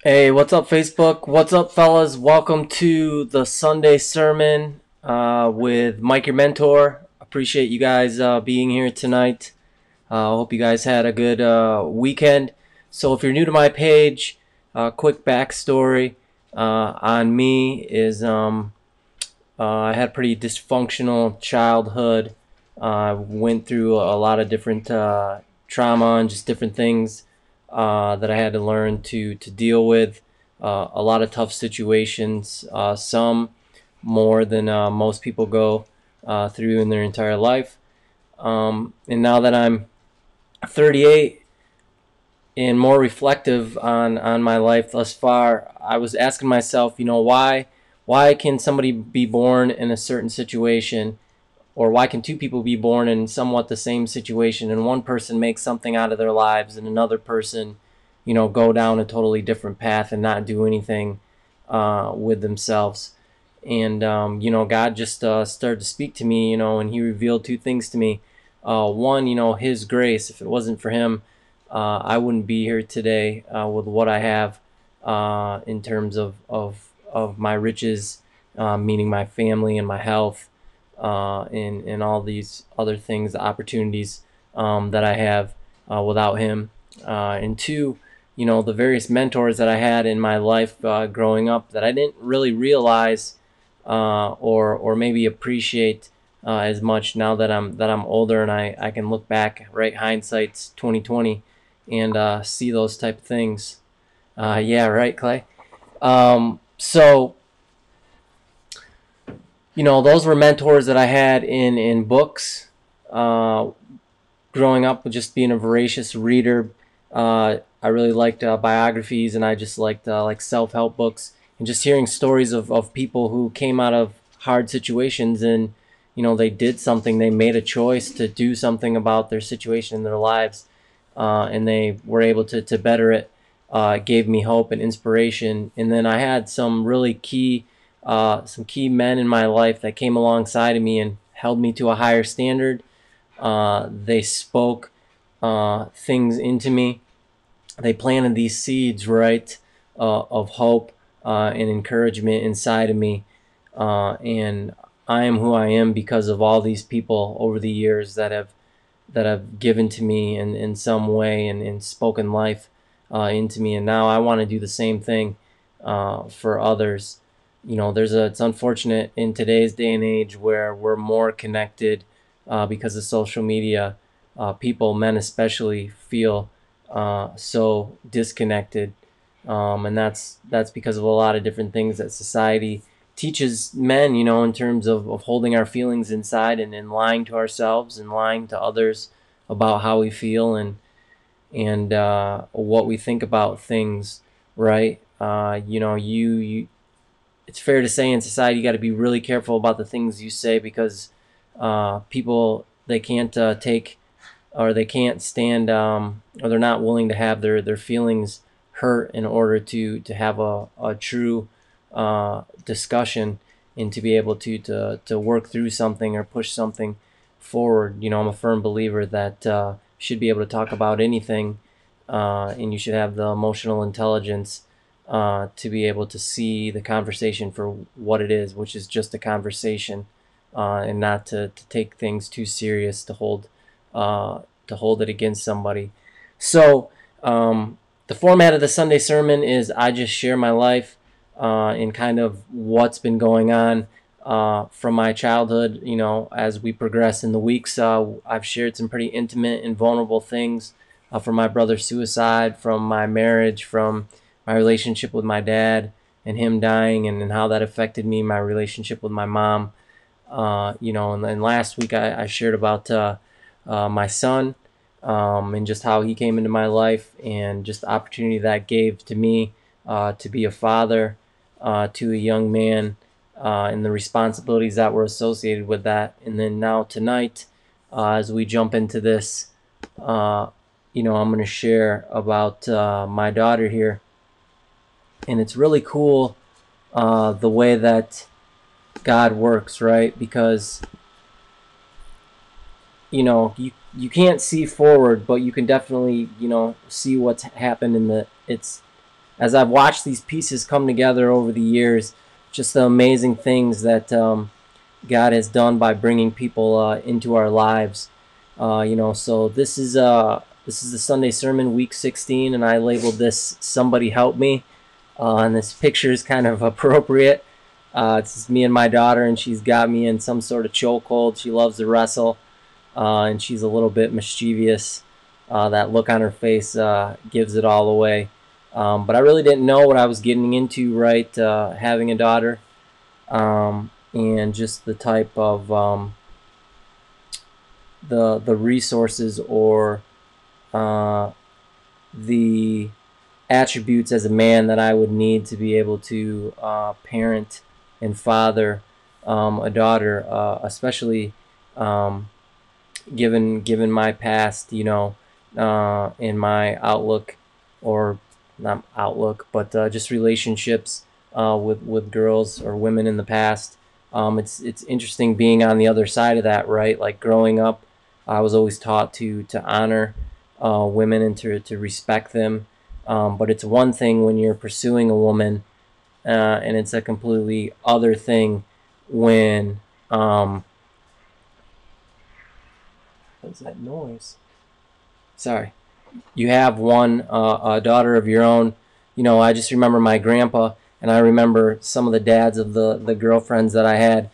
Hey, what's up, Facebook? What's up, fellas? Welcome to the Sunday sermon with Mike, your mentor. Appreciate you guys being here tonight. Hope you guys had a good weekend. So, if you're new to my page, quick backstory on me is I had a pretty dysfunctional childhood. Went through a lot of different trauma and just different things that I had to learn to deal with. A lot of tough situations, some more than most people go through in their entire life. And now that I'm 38 and more reflective on my life thus far, I was asking myself, why can somebody be born in a certain situation, or why can two people be born in somewhat the same situation, and one person makes something out of their lives and another person, go down a totally different path and not do anything with themselves. And God just started to speak to me, and He revealed two things to me. One, His grace. If it wasn't for Him, I wouldn't be here today with what I have in terms of my riches, meaning my family and my health, and all these other things, the opportunities that I have without Him. And two, the various mentors that I had in my life growing up that I didn't really realize or maybe appreciate as much now that I'm older, and I can look back, right? Hindsight's 2020, and see those type of things. Yeah, right, Clay. So those were mentors that I had in books. Uh, Growing up, with just being a voracious reader, I really liked biographies, and I just liked like self-help books, and just hearing stories of people who came out of hard situations, and they did something, they made a choice to do something about their situation in their lives, and they were able to better it. It gave me hope and inspiration. And then I had some key men in my life that came alongside of me and held me to a higher standard. They spoke things into me. They planted these seeds, right, of hope and encouragement inside of me. And I am who I am because of all these people over the years that have given to me in some way, and spoken life into me. And now I want to do the same thing for others. It's unfortunate in today's day and age where we're more connected because of social media. People, men especially, feel so disconnected, and that's because of a lot of different things that society teaches men, in terms of holding our feelings inside, and lying to ourselves and lying to others about how we feel, and what we think about things, right? You it's fair to say in society you got to be really careful about the things you say, because people, they can't take, or they can't stand, or they're not willing to have their feelings hurt in order to have a true discussion, and to be able to work through something or push something forward. I'm a firm believer that you should be able to talk about anything, and you should have the emotional intelligence to be able to see the conversation for what it is, which is just a conversation, and not to take things too serious, to hold it against somebody. So the format of the Sunday sermon is I just share my life and kind of what's been going on from my childhood. As we progress in the weeks, I've shared some pretty intimate and vulnerable things from my brother's suicide, from my marriage, from my relationship with my dad and him dying, and how that affected me, my relationship with my mom. And then last week I shared about my son, and just how he came into my life, and just the opportunity that gave to me to be a father to a young man, and the responsibilities that were associated with that. And then now tonight, as we jump into this, I'm going to share about my daughter here. And it's really cool the way that God works, right? Because you can't see forward, but you can definitely see what's happened in the it's as I've watched these pieces come together over the years, just the amazing things that God has done by bringing people into our lives. So this is the Sunday sermon, week 16, and I labeled this "Somebody Help Me." And this picture is kind of appropriate. It's me and my daughter, and she's got me in some sort of chokehold. She loves to wrestle, and she's a little bit mischievous. That look on her face gives it all away. But I really didn't know what I was getting into, right? Having a daughter, and just the type of the resources or the attributes as a man that I would need to be able to parent and father a daughter, especially given my past, in my outlook, or not outlook, but just relationships with girls or women in the past. It's interesting being on the other side of that, right? Like growing up, I was always taught to honor women and to respect them. But it's one thing when you're pursuing a woman, and it's a completely other thing when what's that noise? Sorry. You have a daughter of your own. I just remember my grandpa, and I remember some of the dads of the girlfriends that I had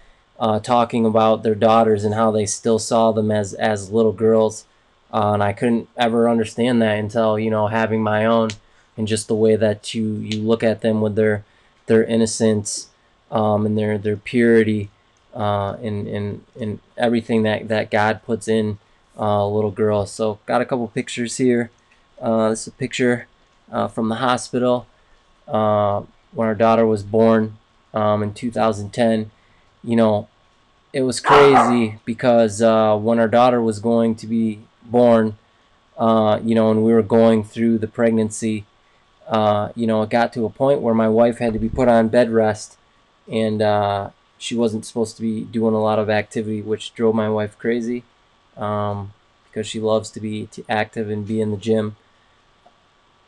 talking about their daughters and how they still saw them as little girls. And I couldn't ever understand that until, having my own, and just the way that you look at them with their innocence, and their purity, and everything that God puts in a little girl. So got a couple pictures here. This is a picture from the hospital when our daughter was born in 2010. It was crazy because when our daughter was going to be born, and we were going through the pregnancy, it got to a point where my wife had to be put on bed rest, and she wasn't supposed to be doing a lot of activity, which drove my wife crazy, because she loves to be active and be in the gym.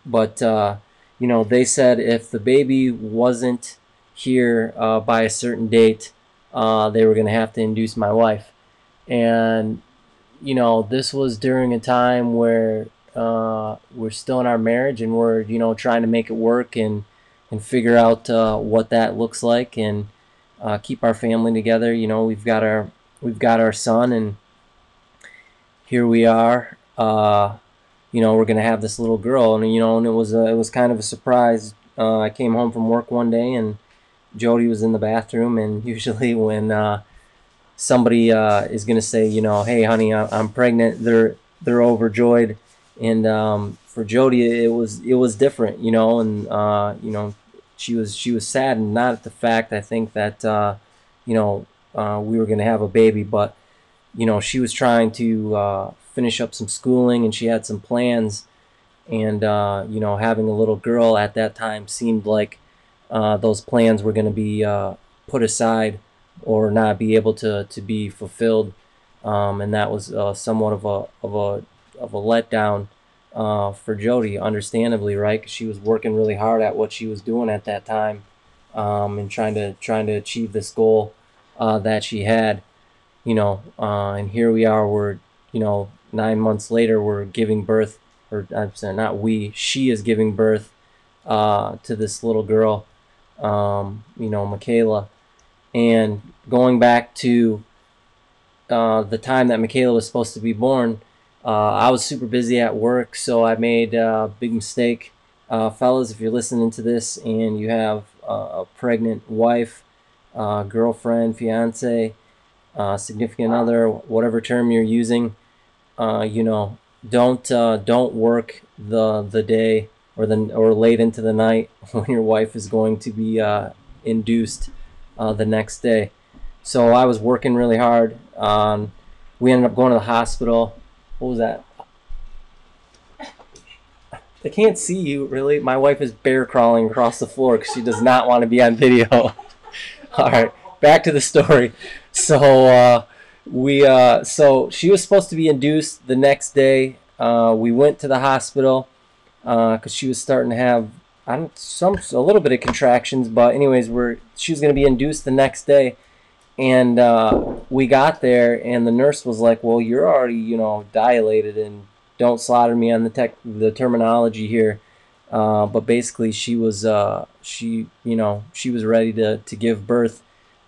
But they said if the baby wasn't here by a certain date, they were going to have to induce my wife. And this was during a time where we're still in our marriage, and we're trying to make it work and figure out what that looks like, and keep our family together. We've got our son, and here we are. We're gonna have this little girl, and and it was kind of a surprise. I came home from work one day, and Jody was in the bathroom, and usually when somebody is gonna say, hey honey, I'm pregnant, they're overjoyed, and for Jody it was different, and she was sad, and not at the fact, I think, that we were gonna have a baby, but she was trying to finish up some schooling, and she had some plans, and having a little girl at that time seemed like those plans were going to be put aside or not be able to be fulfilled, and that was somewhat of a letdown for Jody, understandably, right? 'Cause she was working really hard at what she was doing at that time, and trying to achieve this goal that she had. And here we are, we're 9 months later, we're giving birth, or I'm saying not we, she is giving birth to this little girl, Michaela. And going back to the time that Michaela was supposed to be born, I was super busy at work, so I made a big mistake. Fellas, if you're listening to this and you have a pregnant wife, girlfriend, fiance, significant other, whatever term you're using, don't work the day or late into the night when your wife is going to be induced the next day. So I was working really hard. We ended up going to the hospital. What was that? I can't see you, really. My wife is bear crawling across the floor because she does not want to be on video. All right, back to the story. So so she was supposed to be induced the next day. We went to the hospital because she was starting to have a little bit of contractions, but anyways, she was gonna be induced the next day, and we got there, and the nurse was like, "Well, you're already, dilated, and don't slaughter me on the terminology here." But basically, she was ready to give birth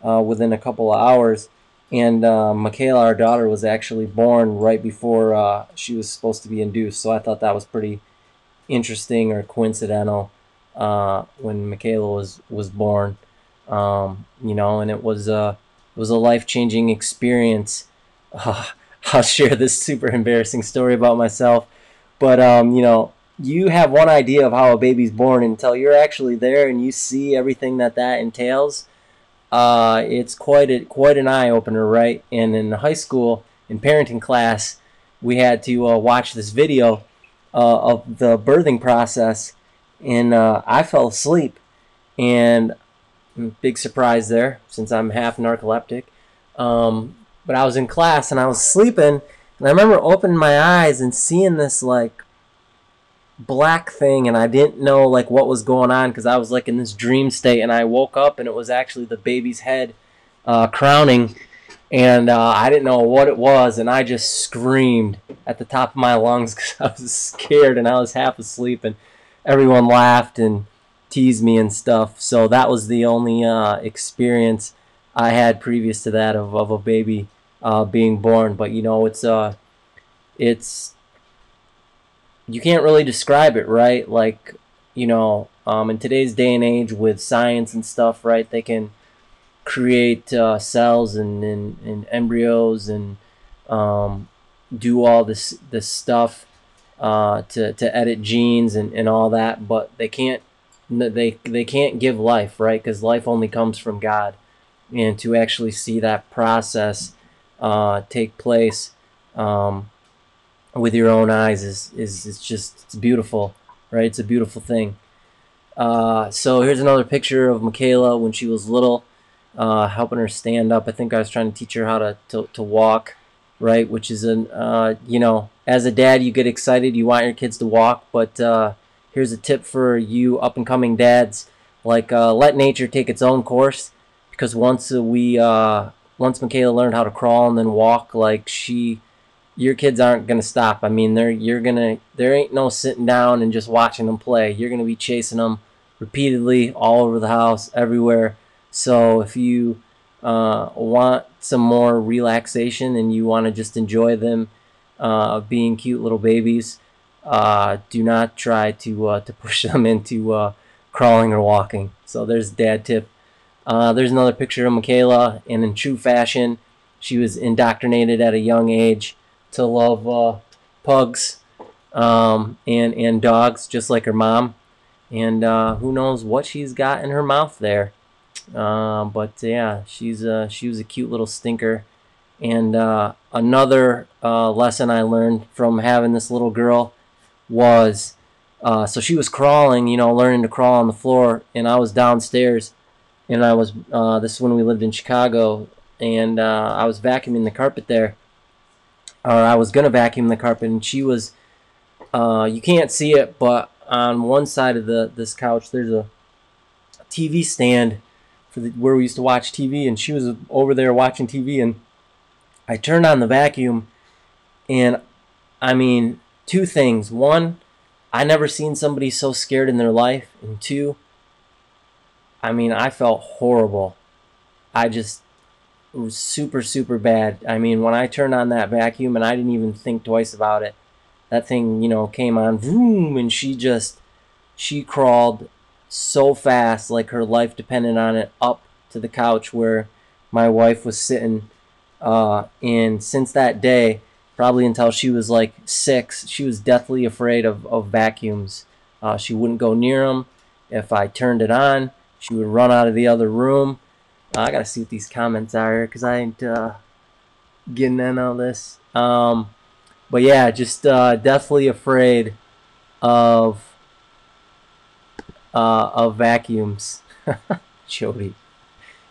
within a couple of hours, and Michaela, our daughter, was actually born right before she was supposed to be induced. So I thought that was pretty interesting or coincidental when Michaela was born. And it was a life changing experience. Uh, I'll share this super embarrassing story about myself, but you have one idea of how a baby's born until you're actually there and you see everything that entails. It's quite an eye opener, right? And in high school, in parenting class, we had to watch this video of the birthing process, and I fell asleep. And big surprise there, since I'm half narcoleptic. But I was in class and I was sleeping, and I remember opening my eyes and seeing this like black thing, and I didn't know like what was going on because I was like in this dream state, and I woke up and it was actually the baby's head crowning, and I didn't know what it was, and I just screamed at the top of my lungs because I was scared and I was half asleep, and everyone laughed and teased me and stuff. So that was the only experience I had previous to that of a baby being born. But it's you can't really describe it, right? Like, in today's day and age with science and stuff, right? They can create cells and embryos and do all this stuff to edit genes and all that, but they can't give life, right? Because life only comes from God, and to actually see that process take place with your own eyes it's beautiful, right? It's a beautiful thing. So here's another picture of Michaela when she was little, helping her stand up. I think I was trying to teach her how to walk, right? Which is as a dad, you get excited, you want your kids to walk, but here's a tip for you up and coming dads: like let nature take its own course, because once Michaela learned how to crawl and then walk, like your kids aren't gonna stop. I mean, there ain't no sitting down and just watching them play. You're gonna be chasing them repeatedly all over the house, everywhere. So if you want some more relaxation and you want to just enjoy them being cute little babies, do not try to push them into crawling or walking. So there's dad tip. There's another picture of Michaela, and in true fashion, she was indoctrinated at a young age to love pugs and dogs, just like her mom. And who knows what she's got in her mouth there. But yeah, she was a cute little stinker. And another lesson I learned from having this little girl was, so she was crawling, learning to crawl on the floor, and I was downstairs, and I was this is when we lived in Chicago, and I was vacuuming the carpet there, or I was gonna vacuum the carpet, and she was, you can't see it, but on one side of this couch there's a TV stand where we used to watch TV, and she was over there watching TV, and I turned on the vacuum, and I mean, two things: one, I never seen somebody so scared in their life, and two, I mean, I felt horrible. It was super, super bad. I mean, when I turned on that vacuum and I didn't even think twice about it, that thing, came on, vroom, and she crawled so fast, like her life depended on it, up to the couch where my wife was sitting. And since that day, probably until she was like 6, she was deathly afraid of vacuums. She wouldn't go near them. If I turned it on, she would run out of the other room. I gotta see what these comments are here because I ain't getting in on this. But yeah, just deathly afraid of vacuums. Jody.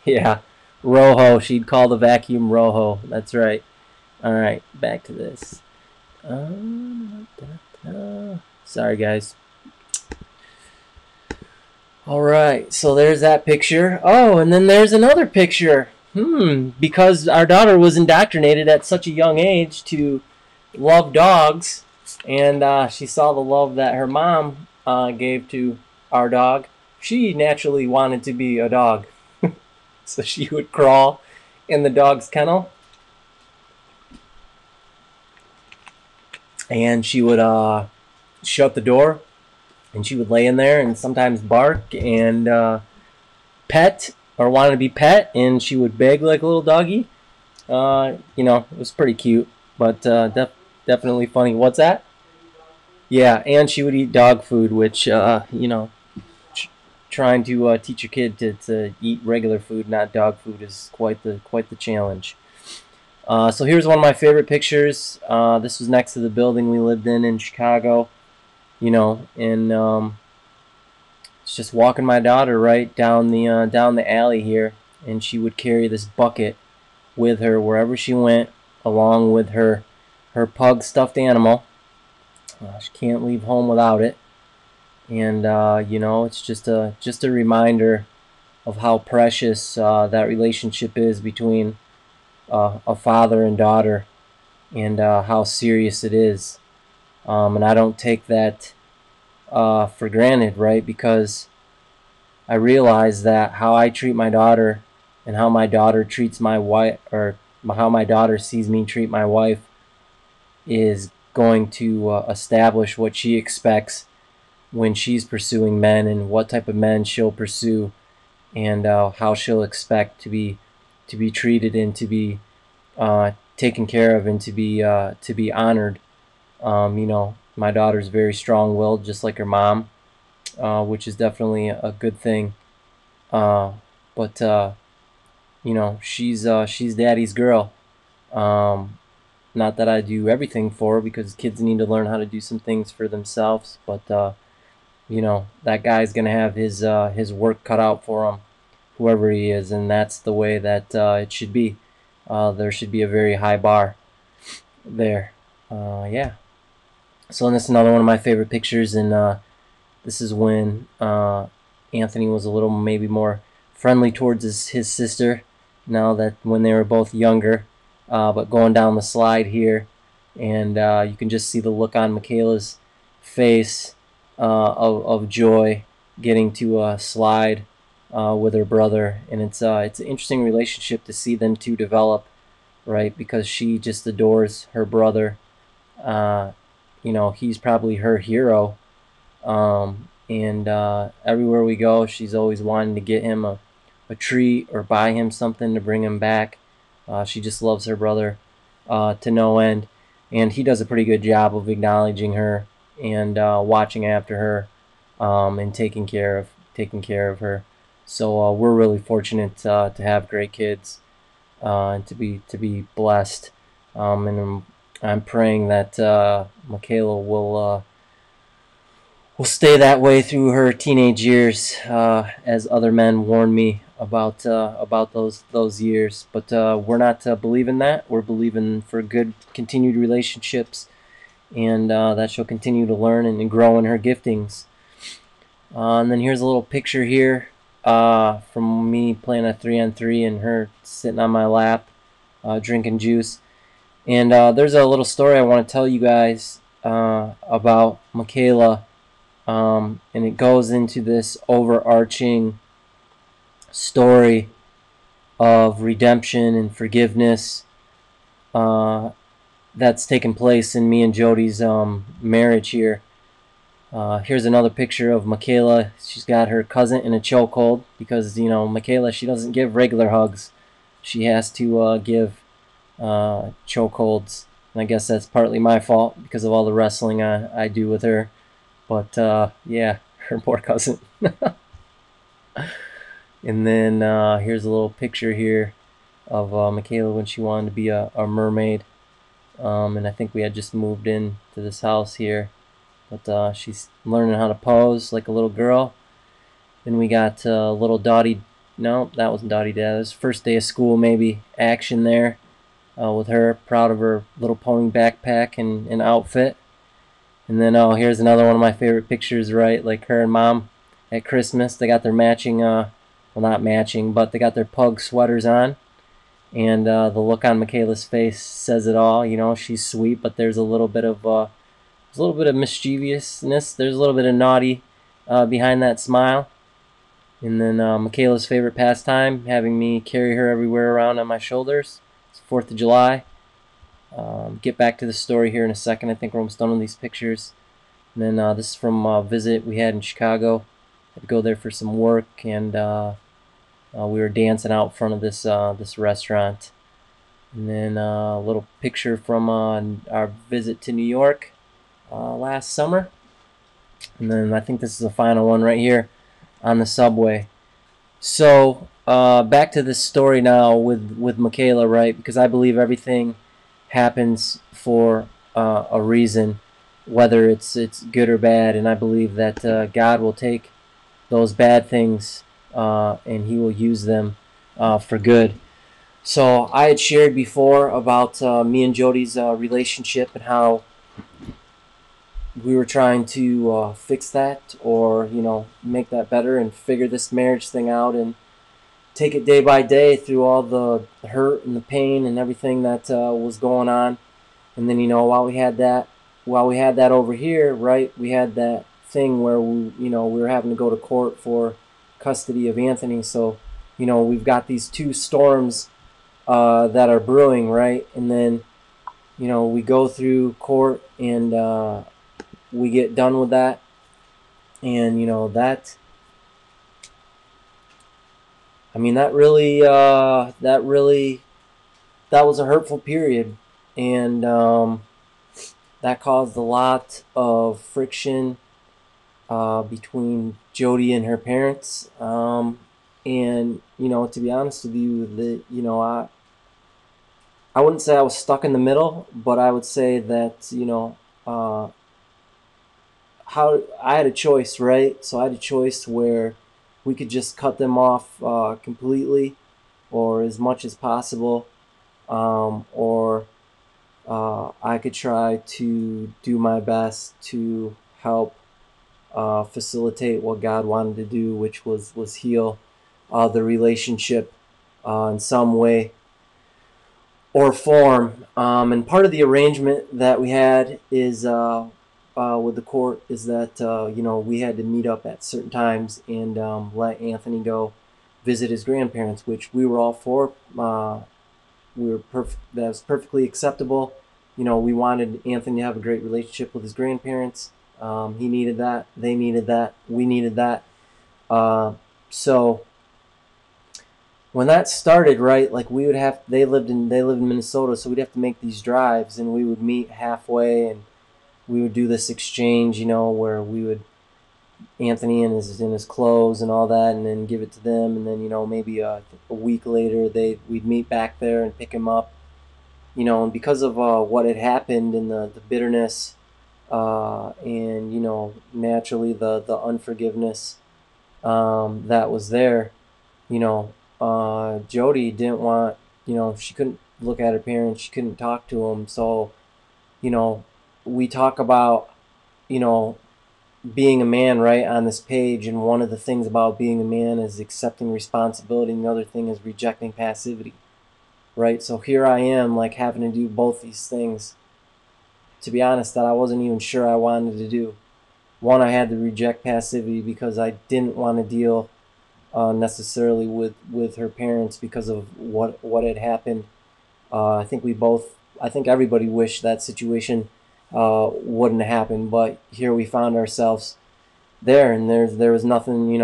Yeah. Rojo. She'd call the vacuum Rojo. That's right. Alright, back to this. Sorry, guys. All right, so there's that picture. Oh, and then there's another picture. Because our daughter was indoctrinated at such a young age to love dogs, and she saw the love that her mom gave to our dog. She naturally wanted to be a dog, so she would crawl in the dog's kennel, and she would shut the door, and she would lay in there and sometimes bark and pet or wanted to be pet, and she would beg like a little doggy. It was pretty cute, but definitely funny. What's that? Yeah, and she would eat dog food, which trying to teach your kid to eat regular food, not dog food, is quite the challenge. So here's one of my favorite pictures. This was next to the building we lived in Chicago. And it's just walking my daughter right down the alley here, and she would carry this bucket with her wherever she went, along with her pug stuffed animal. She can't leave home without it, and it's just a reminder of how precious that relationship is between a father and daughter, and how serious it is. And I don't take that for granted, right? Because I realize that how I treat my daughter and how my daughter treats my wife, or how my daughter sees me treat my wife, is going to establish what she expects when she's pursuing men, and what type of men she'll pursue, and how she'll expect to be treated, and to be taken care of, and to be honored. My daughter's very strong-willed, just like her mom, which is definitely a good thing. But she's daddy's girl. Um, Not that I do everything for her, because kids need to learn how to do some things for themselves. But that guy's gonna have his work cut out for him, whoever he is, and that's the way that it should be. There should be a very high bar there. Yeah. So this is another one of my favorite pictures, and this is when Anthony was a little maybe more friendly towards his sister. Now that when they were both younger, but going down the slide here, and you can just see the look on Michaela's face of joy, getting to slide with her brother, and it's an interesting relationship to see them two develop, right? Because she just adores her brother. Uh, he's probably her hero, and everywhere we go, she's always wanting to get him a treat or buy him something to bring him back. She just loves her brother to no end, and he does a pretty good job of acknowledging her, and watching after her, and taking care of her. So we're really fortunate to have great kids, and to be blessed. And I'm praying that Michaela will stay that way through her teenage years, as other men warned me about those years. But we're not believing that. We're believing for good continued relationships, and that she'll continue to learn and grow in her giftings. And then here's a little picture here from me playing a 3-on-3, and her sitting on my lap, drinking juice. And there's a little story I want to tell you guys about Michaela. And it goes into this overarching story of redemption and forgiveness that's taken place in me and Jody's marriage here. Here's another picture of Michaela. She's got her cousin in a chokehold, because Michaela, she doesn't give regular hugs. She has to give chokeholds. And I guess that's partly my fault because of all the wrestling I do with her. But yeah, her poor cousin. And then here's a little picture here of Michaela when she wanted to be a mermaid. And I think we had just moved in to this house here. But she's learning how to pose like a little girl. Then we got little Dottie. No, that wasn't Dottie Dad. It was first day of school, maybe action there with her. Proud of her little pony backpack and outfit. And then here's another one of my favorite pictures, right? Like her and Mom at Christmas. They got their matching, well, not matching, but they got their pug sweaters on. And the look on Michaela's face says it all. You know, she's sweet, but there's a little bit of mischievousness. There's a little bit of naughty behind that smile. And then Michaela's favorite pastime, having me carry her everywhere around on my shoulders. It's 4th of July. Get back to the story here in a second. I think we're almost done with these pictures. And then this is from a visit we had in Chicago. Had to go there for some work, and we were dancing out front of this restaurant. And then a little picture from our visit to New York last summer. And then I think this is the final one right here on the subway. So back to this story now with Michaela, right? Because I believe everything happens for a reason, whether it's good or bad, and I believe that God will take those bad things and He will use them for good. So I had shared before about me and Jody's relationship and how we were trying to fix that, or make that better and figure this marriage thing out and take it day by day through all the hurt and the pain and everything that was going on. And then while we had that over here, right, we had that thing where we were having to go to court for custody of Anthony. So we've got these two storms that are brewing, right? And then we go through court and we get done with that, and that was a hurtful period, and that caused a lot of friction between Jody and her parents. And to be honest with you, I wouldn't say I was stuck in the middle, but I would say that how I had a choice, right? So I had a choice where we could just cut them off completely, or as much as possible, or I could try to do my best to help facilitate what God wanted to do, which was heal the relationship in some way or form. And part of the arrangement that we had is with the court is that we had to meet up at certain times and let Anthony go visit his grandparents, which we were all for. That was perfectly acceptable. We wanted Anthony to have a great relationship with his grandparents. He needed that. They needed that. We needed that. So when that started, right, like they lived in Minnesota, so we'd have to make these drives, and we would meet halfway, and we would do this exchange, where we would Anthony in his clothes and all that, and then give it to them, and then maybe a week later we'd meet back there and pick him up, and because of what had happened and the bitterness, and naturally the unforgiveness that was there, Jody didn't want, she couldn't look at her parents, she couldn't talk to them, so we talk about being a man, right, on this page, and one of the things about being a man is accepting responsibility, and the other thing is rejecting passivity, right? So here I am, like, having to do both these things, to be honest, that I wasn't even sure I wanted to do. One, I had to reject passivity because I didn't want to deal necessarily with her parents because of what had happened. I think everybody wished that situation wouldn't have happened, but here we found ourselves there, and there was nothing,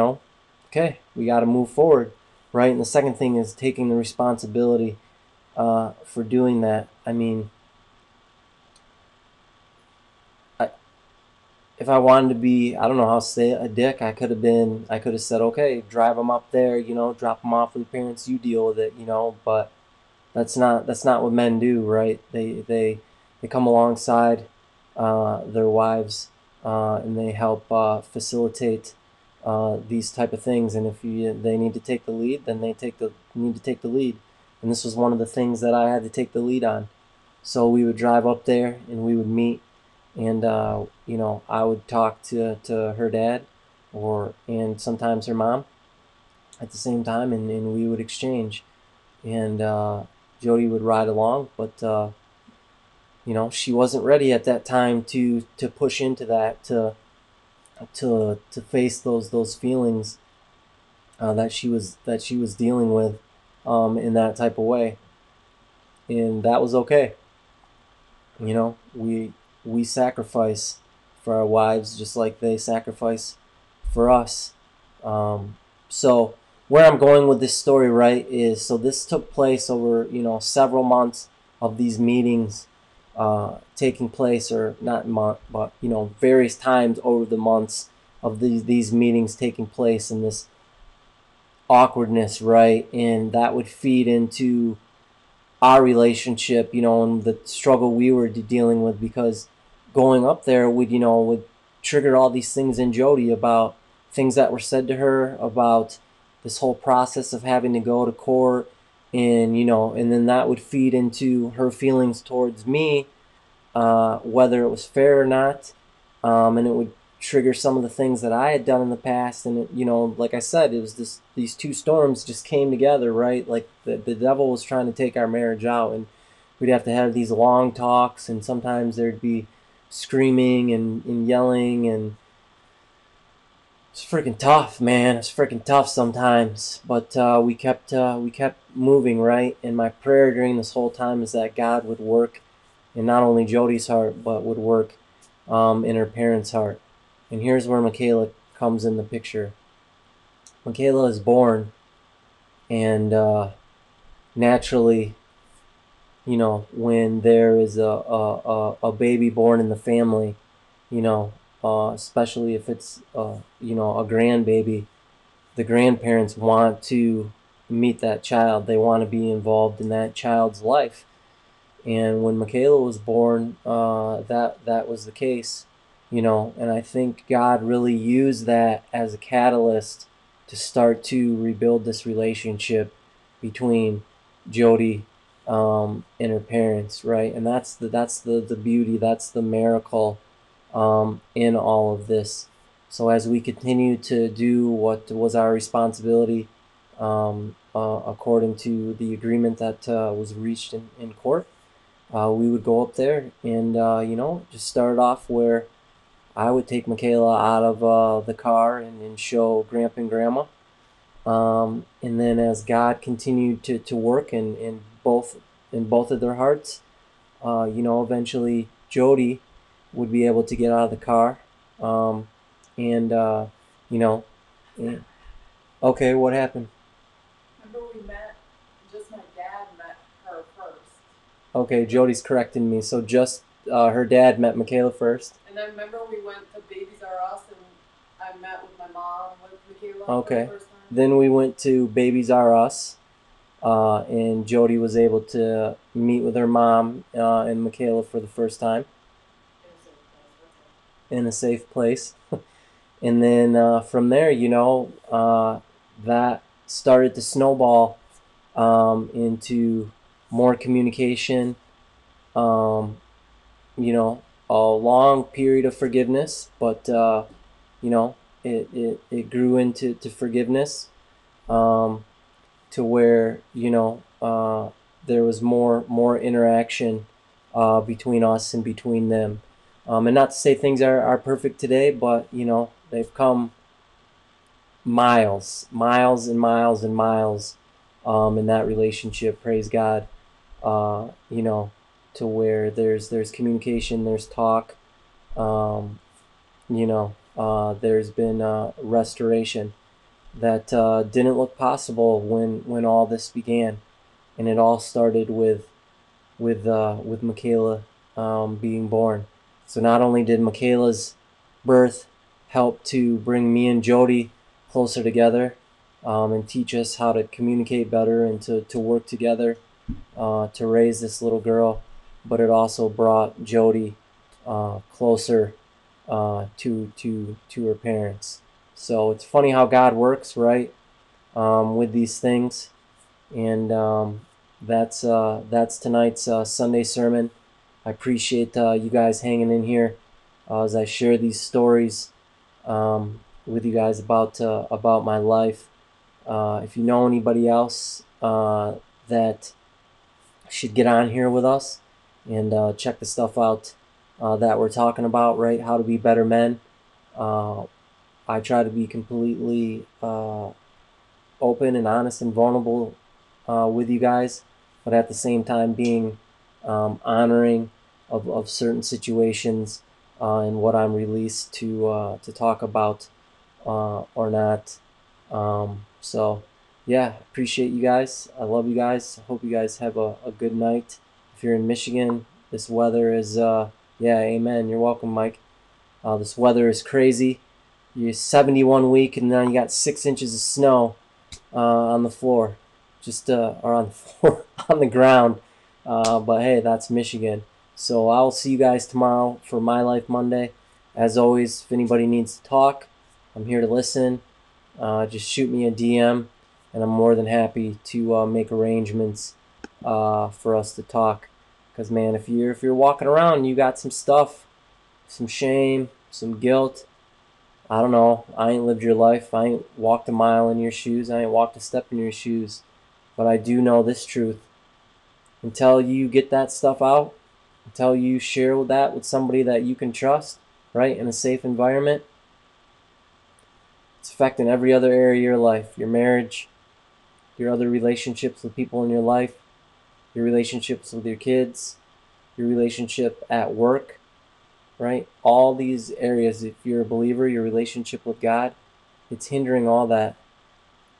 okay, we got to move forward, right? And the second thing is taking the responsibility for doing that. I mean, if I wanted to be, I don't know how to say it, a dick, I could have said, okay, drive them up there, drop them off with the parents, you deal with it, but that's not what men do, right? They come alongside their wives and they help facilitate these type of things, and if they need to take the lead, then they need to take the lead. And this was one of the things that I had to take the lead on. So we would drive up there and we would meet, and I would talk to her dad, and sometimes her mom at the same time, and we would exchange. And Jody would ride along, but she wasn't ready at that time to push into that, to face those feelings that she was dealing with in that type of way, and that was okay. We sacrifice for our wives just like they sacrifice for us. So where I'm going with this story, right, is so this took place over several months of these meetings taking place, or not month, but various times over the months of these meetings taking place, and this awkwardness, right, and that would feed into our relationship, and the struggle we were dealing with, because going up there would trigger all these things in Jody about things that were said to her about this whole process of having to go to court, and then that would feed into her feelings towards me, whether it was fair or not, and it would trigger some of the things that I had done in the past. And like I said, it was these two storms just came together, right? Like the devil was trying to take our marriage out, and we'd have to have these long talks, and sometimes there'd be screaming and yelling, and it's freaking tough, man. It's freaking tough sometimes, but we kept moving, right? And my prayer during this whole time is that God would work in not only Jody's heart, but would work in her parents' heart. And here's where Michaela comes in the picture. Michaela is born, and naturally, when there is a baby born in the family, especially if it's a grandbaby, the grandparents want to meet that child. They want to be involved in that child's life. And when Michaela was born, that was the case, and I think God really used that as a catalyst to start to rebuild this relationship between Jody and her parents, right? And that's the beauty, that's the miracle in all of this. So as we continue to do what was our responsibility according to the agreement that was reached in court, we would go up there and just start off where I would take Michaela out of the car and show Grandpa and Grandma. And then as God continued to work in both of their hearts, eventually Jody would be able to get out of the car. And you know, and- okay, what happened? Remember we met, just my dad met her first. Okay, Jody's correcting me. So just her dad met Michaela first. And then remember we went to Babies R Us and I met with my mom with Michaela Okay. for the first time. Then we went to Babies R Us, and Jody was able to meet with her mom and Michaela for the first time in a safe place. And then from there, that started to snowball into more communication, um, a long period of forgiveness, but it grew into forgiveness, to where there was more interaction between us and between them. And not to say things are perfect today, but they've come miles and miles and miles in that relationship. Praise God. To where there's communication, there's talk. There's been restoration that didn't look possible when all this began, and it all started with Michaela being born. So not only did Michaela's birth help to bring me and Jody closer together, and teach us how to communicate better and to work together to raise this little girl, but it also brought Jody closer to her parents. So it's funny how God works, right? With these things, and that's tonight's Sunday sermon. I appreciate you guys hanging in here as I share these stories, with you guys about my life. If you know anybody else that should get on here with us and check the stuff out that we're talking about, right? How to be better men. I try to be completely open and honest and vulnerable with you guys, but at the same time being honoring of certain situations and what I'm released to talk about or not. So yeah, appreciate you guys. I love you guys. Hope you guys have a good night. If you're in Michigan, this weather is yeah, amen. You're welcome, Mike. This weather is crazy. You're 71 week, and now you got 6 inches of snow on the floor, just or on the floor, on the ground. But hey, that's Michigan. So I'll see you guys tomorrow for My Life Monday. As always, if anybody needs to talk, I'm here to listen. Just shoot me a DM, and I'm more than happy to make arrangements for us to talk. Because man, if you're walking around and you got some stuff, some shame, some guilt, I don't know. I ain't lived your life. I ain't walked a mile in your shoes. I ain't walked a step in your shoes. But I do know this truth. Until you get that stuff out, until you share that with somebody that you can trust, right, in a safe environment, it's affecting every other area of your life. Your marriage, your other relationships with people in your life, your relationships with your kids, your relationship at work, right? All these areas, if you're a believer, your relationship with God, it's hindering all that.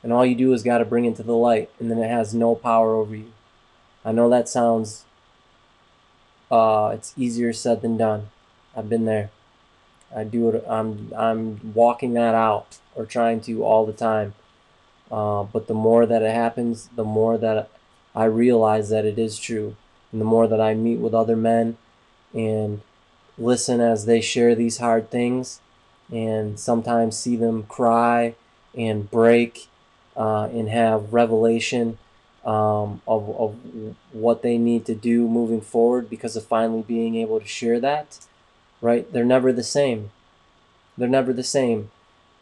And all you do is got to bring it to the light, and then it has no power over you. I know that sounds, it's easier said than done. I've been there. I do it. I'm walking that out, or trying to, all the time. But the more that it happens, the more that I realize that it is true, and the more that I meet with other men and listen as they share these hard things, and sometimes see them cry and break and have revelation of what they need to do moving forward because of finally being able to share that, right? They're never the same. They're never the same.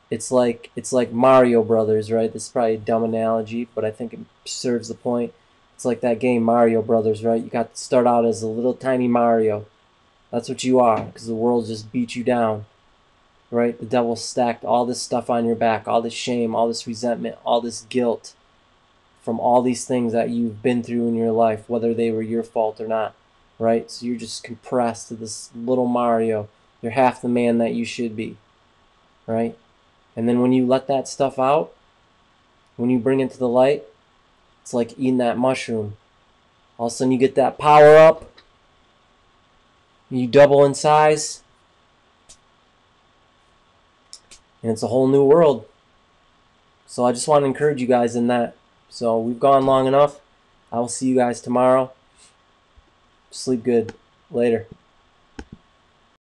It's like Mario Brothers, right? This is probably a dumb analogy, but I think it serves the point. It's like that game Mario Brothers, right? You got to start out as a little tiny Mario. That's what you are, because the world just beat you down, right? The devil stacked all this stuff on your back, all this shame, all this resentment, all this guilt from all these things that you've been through in your life, whether they were your fault or not, right? So you're just compressed to this little Mario. You're half the man that you should be, right? And then when you let that stuff out, when you bring it to the light, it's like eating that mushroom. All of a sudden you get that power up, you double in size, and it's a whole new world. So I just want to encourage you guys in that. So we've gone long enough. I will see you guys tomorrow. Sleep good. Later.